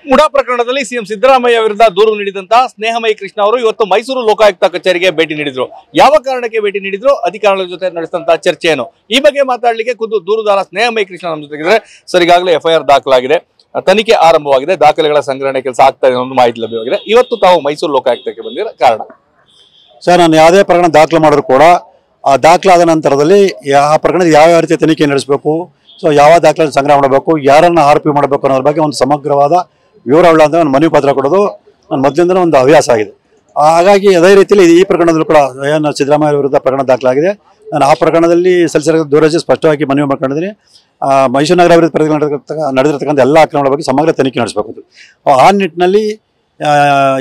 ಮುಡಾ ಪ್ರಕರಣದಲ್ಲಿ ಸಿಎಂ ಸಿದ್ದರಾಮಯ್ಯ ವಿರುದ್ಧ ದೂರು ನೀಡಿದಂತಹ ಸ್ನೇಹಮಯಿ ಕೃಷ್ಣ ಅವರು ಇವತ್ತು ಮೈಸೂರು ಲೋಕಾಯುಕ್ತ ಕಚೇರಿಗೆ ಭೇಟಿ ನೀಡಿದ್ರು. ಯಾವ ಕಾರಣಕ್ಕೆ ಭೇಟಿ ನೀಡಿದ್ರು, ಅಧಿಕಾರಿಗಳ ಜೊತೆ ನಡೆಸಿದಂತಹ ಚರ್ಚೆ ಏನು, ಈ ಬಗ್ಗೆ ಮಾತಾಡಲಿಕ್ಕೆ ಖುದ್ದು ದೂರುದಾರ ಸ್ನೇಹಮಯಿ ಕೃಷ್ಣ ನಮ್ಮ ಜೊತೆಗಿದ್ರೆ. ಸರ್, ಈಗಾಗಲೇ FIR ದಾಖಲಾಗಿದೆ, ತನಿಖೆ ಆರಂಭವಾಗಿದೆ, ದಾಖಲೆಗಳ ಸಂಗ್ರಹಣೆ ಕೆಲಸ ಆಗ್ತಾ ಇದೆ ಅನ್ನೋ ಮಾಹಿತಿ ಲಭ್ಯವಾಗಿದೆ. ಇವತ್ತು ತಾವು ಮೈಸೂರು ಲೋಕಾಯುಕ್ತಕ್ಕೆ ಬಂದಿರೋ ಕಾರಣ? ಸರ್, ನಾನು ಯಾವುದೇ ಪ್ರಕರಣ ದಾಖಲೆ ಮಾಡಿದ್ರು ಕೂಡ ಆ ದಾಖಲಾದ ನಂತರದಲ್ಲಿ ಆ ಪ್ರಕರಣದ ಯಾವ ರೀತಿ ತನಿಖೆ ನಡೆಸಬೇಕು, ಸೊ ಯಾವ ದಾಖಲೆ ಸಂಗ್ರಹ ಮಾಡಬೇಕು, ಯಾರನ್ನು ಆರೋಪಿ ಮಾಡಬೇಕು ಅನ್ನೋದ್ರ ಬಗ್ಗೆ ಒಂದು ಸಮಗ್ರವಾದ ವಿವರವುಳ್ಳ ಅಂತ ಒಂದು ಮನವಿ ಪತ್ರ ಕೊಡೋದು ನನ್ನ ಮೊದಲಿಂದಲೂ ಒಂದು ಹವ್ಯಾಸ ಆಗಿದೆ. ಹಾಗಾಗಿ ಅದೇ ರೀತಿಯಲ್ಲಿ ಈ ಪ್ರಕರಣದಲ್ಲೂ ಕೂಡ ಏನು ಸಿದ್ದರಾಮಯ್ಯ ವಿರುದ್ಧ ಪ್ರಕರಣ ದಾಖಲಾಗಿದೆ. ನಾನು ಆ ಪ್ರಕರಣದಲ್ಲಿ ಸಲ್ಲಿಸಿದ ದೂರಜಿ ಸ್ಪಷ್ಟವಾಗಿ ಮನವಿ ಮಾಡ್ಕೊಂಡಿದ್ದೀನಿ. ಮೈಸೂರು ನಗರ ವಿರುದ್ಧ ನಡೆದಿರ್ತಕ್ಕಂಥ ಎಲ್ಲ ಆಕ್ರಮಣಗಳ ಬಗ್ಗೆ ಸಮಗ್ರ ತನಿಖೆ ನಡೆಸಬೇಕು. ಆ ನಿಟ್ಟಿನಲ್ಲಿ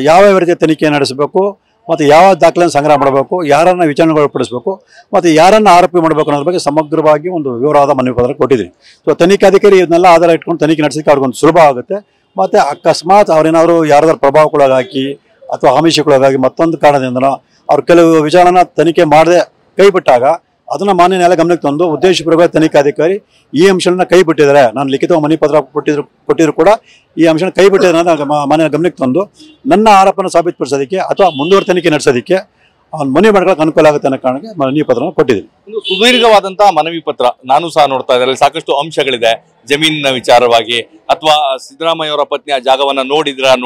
ಯಾವ ರೀತಿಯ ತನಿಖೆ ನಡೆಸಬೇಕು ಮತ್ತು ಯಾವ ದಾಖಲೆಯನ್ನು ಸಂಗ್ರಹ ಮಾಡಬೇಕು, ಯಾರನ್ನು ವಿಚಾರಣೆಗೊಳಪಡಿಸಬೇಕು ಮತ್ತು ಯಾರನ್ನು ಆರೋಪಿ ಮಾಡಬೇಕು ಅನ್ನೋದ್ರ ಬಗ್ಗೆ ಸಮಗ್ರವಾಗಿ ಒಂದು ವಿವರವಾದ ಮನವಿ ಪತ್ರ ಕೊಟ್ಟಿದ್ದೀನಿ. ಸೊ ತನಿಖಾಧಿಕಾರಿ ಇದನ್ನೆಲ್ಲ ಆಧಾರ ಇಟ್ಕೊಂಡು ತನಿಖೆ ನಡೆಸಲಿಕ್ಕೆ ಅವ್ರಿಗೊಂದು ಸುಲಭ ಆಗುತ್ತೆ. ಮತ್ತು ಅಕಸ್ಮಾತ್ ಅವ್ರೇನಾದ್ರು ಯಾರಾದ್ರೂ ಪ್ರಭಾವಕ್ಕೊಳಗಾಗಿ ಅಥವಾ ಆಮಿಷಕ್ಕೊಳಗಾಗಿ ಮತ್ತೊಂದು ಕಾರಣದಿಂದನೋ ಅವ್ರು ಕೆಲವು ವಿಚಾರನ ತನಿಖೆ ಮಾಡದೆ ಕೈ ಬಿಟ್ಟಾಗ ಅದನ್ನು ಮಾನ್ಯ ನ್ಯಾಯಾಲಯ ಗಮನಕ್ಕೆ ತಂದು ಉದ್ದೇಶಪೂರ್ವಕ ತನಿಖಾಧಿಕಾರಿ ಈ ಅಂಶನ ಕೈ ಬಿಟ್ಟಿದ್ದಾರೆ, ನಾನು ಲಿಖಿತ ಮನವಿ ಪತ್ರ ಕೊಟ್ಟಿದ್ರು ಕೂಡ ಈ ಅಂಶನ ಕೈ ಬಿಟ್ಟಿದ್ದಾರೆ ಅಂತ ಮಾನ್ಯ ಗಮನಕ್ಕೆ ತಂದು ನನ್ನ ಆರೋಪನ ಸಾಬೀತುಪಡಿಸೋದಕ್ಕೆ ಅಥವಾ ಮುಂದುವರೆ ತನಿಖೆ ನಡೆಸೋದಕ್ಕೆ ಅವ್ನು ಮನವಿ ಮಾಡ್ಕೊಳ್ಳೋಕೆ ಅನುಕೂಲ ಆಗುತ್ತೆ ಅನ್ನೋ ಕಾರಣಕ್ಕೆ ಮನವಿ ಪತ್ರನ ಕೊಟ್ಟಿದ್ದೀನಿ. ಒಂದು ಸುದೀರ್ಘವಾದಂತಹ ಮನವಿ ಪತ್ರ ನಾನು ಸಹ ನೋಡ್ತಾ ಇದ್ದಾರೆ. ಸಾಕಷ್ಟು ಅಂಶಗಳಿದೆ, ಜಮೀನಿನ ವಿಚಾರವಾಗಿ ಅಥವಾ ಸಿದ್ದರಾಮಯ್ಯ ಅವರ ಪತ್ನಿಯ ಜಾಗವನ್ನ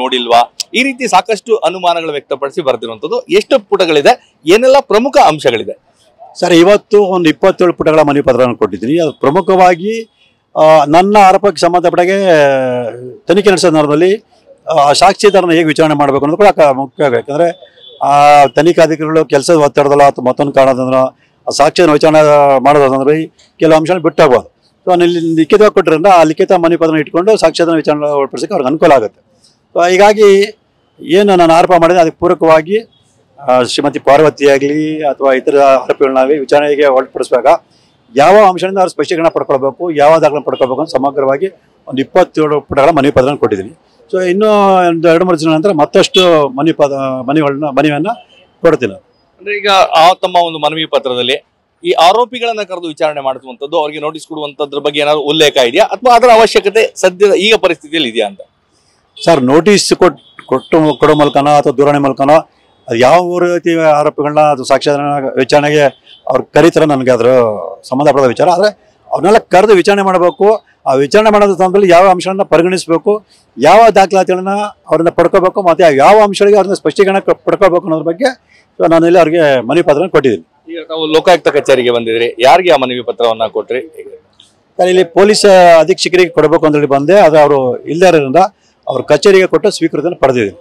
ನೋಡಿಲ್ವಾ, ಈ ರೀತಿ ಸಾಕಷ್ಟು ಅನುಮಾನಗಳು ವ್ಯಕ್ತಪಡಿಸಿ ಬರ್ತಿರುವಂತದ್ದು. ಎಷ್ಟು ಪುಟಗಳಿದೆ, ಏನೆಲ್ಲ ಪ್ರಮುಖ ಅಂಶಗಳಿದೆ? ಸರ್, ಇವತ್ತು ಒಂದು 27 ಪುಟಗಳ ಮನವಿ ಪತ್ರವನ್ನು ಕೊಟ್ಟಿದ್ದೀನಿ. ಅದು ಪ್ರಮುಖವಾಗಿ ನನ್ನ ಆರೋಪಕ್ಕೆ ಸಂಬಂಧಪಟ್ಟಾಗೆ ತನಿಖೆ ನಡೆಸೋ ಸಂದರ್ಭದಲ್ಲಿ ಸಾಕ್ಷಿದಾರನ ಹೇಗೆ ವಿಚಾರಣೆ ಮಾಡಬೇಕು ಅನ್ನೋದು ಕೂಡ ಮುಖ್ಯ. ಯಾಕಂದರೆ ಆ ತನಿಖಾಧಿಕಾರಿಗಳು ಕೆಲಸದ ಒತ್ತಡದಲ್ಲ ಅಥವಾ ಮತ್ತೊಂದು ಕಾರಣದಂದ್ರೆ ಸಾಕ್ಷಿಯನ್ನು ವಿಚಾರಣೆ ಮಾಡೋದಂದ್ರೆ ಕೆಲವು ಅಂಶನ ಬಿಟ್ಟಾಗ್ಬೋದು. ಸೊ ನಾನು ಇಲ್ಲಿ ಲಿಖಿತವಾಗಿ ಕೊಟ್ಟಿರೋದ್ರಿಂದ ಆ ಲಿಖಿತ ಮನವಿ ಪತ್ರನ ಇಟ್ಕೊಂಡು ಸಾಕ್ಷಿದಾರನ ವಿಚಾರಣೆ ಒಳಪಡಿಸೋಕ್ಕೆ ಅವ್ರಿಗೆ ಅನುಕೂಲ ಆಗುತ್ತೆ. ಸೊ ಹೀಗಾಗಿ ಏನು ನಾನು ಆರೋಪ ಮಾಡಿದೆ ಅದಕ್ಕೆ ಪೂರಕವಾಗಿ ಶ್ರೀಮತಿ ಪಾರ್ವತಿ ಆಗಲಿ ಅಥವಾ ಇತರ ಆರೋಪಿಗಳನ್ನಾಗಲಿ ವಿಚಾರಣೆಗೆ ಒಳಪಡಿಸುವಾಗ ಯಾವ ಅಂಶದಿಂದ ಅವ್ರು ಸ್ಪಷ್ಟೀಕರಣ ಪಡ್ಕೊಳ್ಬೇಕು, ಯಾವ ದಾಖಲೆ ಪಡ್ಕೊಳ್ಬೇಕು ಅಂತ ಸಮಗ್ರವಾಗಿ ಒಂದು 27 ಪುಟಗಳ ಮನವಿ ಪತ್ರನ ಕೊಟ್ಟಿದ್ದೀನಿ. ಸೊ ಇನ್ನೂ ಒಂದು 2-3 ದಿನ ನಂತರ ಮತ್ತಷ್ಟು ಮನವಿಯನ್ನು ಕೊಡ್ತೀನಿ. ಅಂದ್ರೆ ಈಗ ತಮ್ಮ ಒಂದು ಮನವಿ ಪತ್ರದಲ್ಲಿ ಈ ಆರೋಪಿಗಳನ್ನ ಕರೆದು ವಿಚಾರಣೆ ಮಾಡಿಸುವಂತದ್ದು, ಅವರಿಗೆ ನೋಟಿಸ್ ಕೊಡುವಂತದ್ರ ಬಗ್ಗೆ ಏನಾದ್ರು ಉಲ್ಲೇಖ ಇದೆಯಾ ಅಥವಾ ಅದರ ಅವಶ್ಯಕತೆ ಸದ್ಯದ ಈಗ ಪರಿಸ್ಥಿತಿಯಲ್ಲಿ ಇದೆಯಾ ಅಂತ? ಸರ್, ನೋಟಿಸ್ ಕೊಡೋ ಮೂಲಕನೋ ಅಥವಾ ದೂರವಾಣಿ ಮೂಲಕನೋ ಅದು ಯಾವ ರೀತಿ ಆರೋಪಿಗಳನ್ನ ಅದು ಸಾಕ್ಷಿದಾರನ ವಿಚಾರಣೆಗೆ ಅವ್ರು ಕರೀತಾರೆ ನನಗೆ ಅದ್ರ ಸಂಬಂಧಪಟ್ಟ ವಿಚಾರ. ಆದರೆ ಅವ್ರನ್ನೆಲ್ಲ ಕರೆದು ವಿಚಾರಣೆ ಮಾಡಬೇಕು. ಆ ವಿಚಾರಣೆ ಮಾಡೋದ್ರ ಸಂದರ್ಭದಲ್ಲಿ ಯಾವ ಅಂಶಗಳನ್ನ ಪರಿಗಣಿಸಬೇಕು, ಯಾವ ದಾಖಲಾತಿಗಳನ್ನ ಅವ್ರನ್ನ ಪಡ್ಕೋಬೇಕು ಮತ್ತು ಯಾವ ಅಂಶಗಳಿಗೆ ಅವ್ರನ್ನ ಸ್ಪಷ್ಟೀಕರಣ ಪಡ್ಕೋಬೇಕು ಅನ್ನೋದ್ರ ಬಗ್ಗೆ ನಾನು ಇಲ್ಲಿ ಅವ್ರಿಗೆ ಮನವಿ ಪತ್ರ ಕೊಟ್ಟಿದ್ದೀನಿ. ಈಗ ತಾವು ಲೋಕಾಯುಕ್ತ ಕಚೇರಿಗೆ ಬಂದಿದ್ರಿ, ಯಾರಿಗೆ ಆ ಮನವಿ ಪತ್ರವನ್ನ ಕೊಟ್ರಿ? ನಾನು ಇಲ್ಲಿ ಪೊಲೀಸ್ ಅಧೀಕ್ಷಕರಿಗೆ ಕೊಡಬೇಕು ಅಂತ ಹೇಳಿ ಬಂದೆ. ಆದರೆ ಅವರು ಇಲ್ಲದೇ ಇರೋದ್ರಿಂದ ಅವ್ರ ಕಚೇರಿಗೆ ಕೊಟ್ಟು ಸ್ವೀಕೃತಿಯನ್ನು ಪಡೆದಿದ್ದೀನಿ.